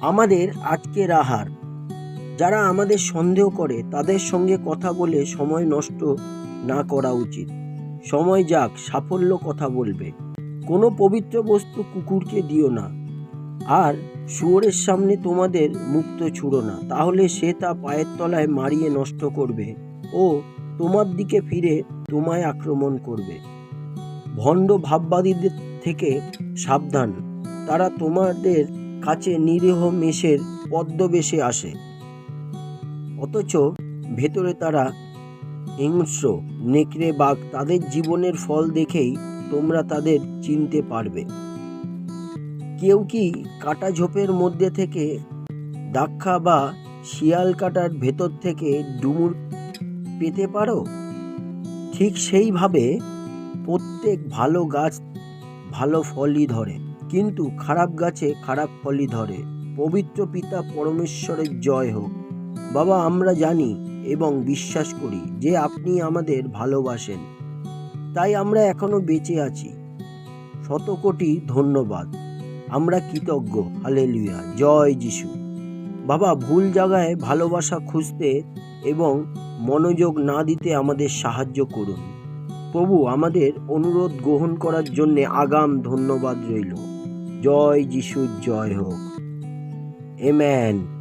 আমাদের আজকের আহার। যারা আমাদের সন্দেহ করে তাদের সঙ্গে কথা বলে সময় নষ্ট না করা উচিত। সময় যাক, সাফল্য কথা বলবে। কোনো পবিত্র বস্তু কুকুরকে দিও না, আর শুয়োরের সামনে তোমাদের মুক্তো ছুঁড়ো না, তাহলে সে তা পায়ের তলায় মারিয়ে নষ্ট করবে ও তোমার দিকে ফিরে তোমায় আক্রমণ করবে। ভণ্ড ভাববাদীদের থেকে সাবধান, তারা তোমাদের কাছে নিরীহ মেষের পদ্মবেশে আসে, অথচ ভেতরে তারা হিংস্র নেকড়ে বাঘ। তাদের জীবনের ফল দেখেই তোমরা তাদের চিনতে পারবে। কেউ কি কাটা ঝোপের মধ্যে থেকে দাক্ষা বা শিয়াল কাটার ভেতর থেকে ডুমুর পেতে পারো? ঠিক সেইভাবে প্রত্যেক ভালো গাছ ভালো ফলই ধরে, কিন্তু খারাপ গাছে খারাপ ফলই ধরে। পবিত্র পিতা পরমেশ্বরের জয় হোক। বাবা, আমরা জানি এবং বিশ্বাস করি যে আপনি আমাদের ভালোবাসেন, তাই আমরা এখনো বেঁচে আছি। শত কোটি ধন্যবাদ, আমরা কৃতজ্ঞ। হালেলুয়া, জয় যিশু। বাবা, ভুল জায়গায় ভালোবাসা খুঁজতে এবং মনোযোগ না দিতে আমাদের সাহায্য করুন। প্রভু, আমাদের অনুরোধ গ্রহণ করার জন্যে আগাম ধন্যবাদ রইল। জয় যিশুর জয় হোক। আমেন।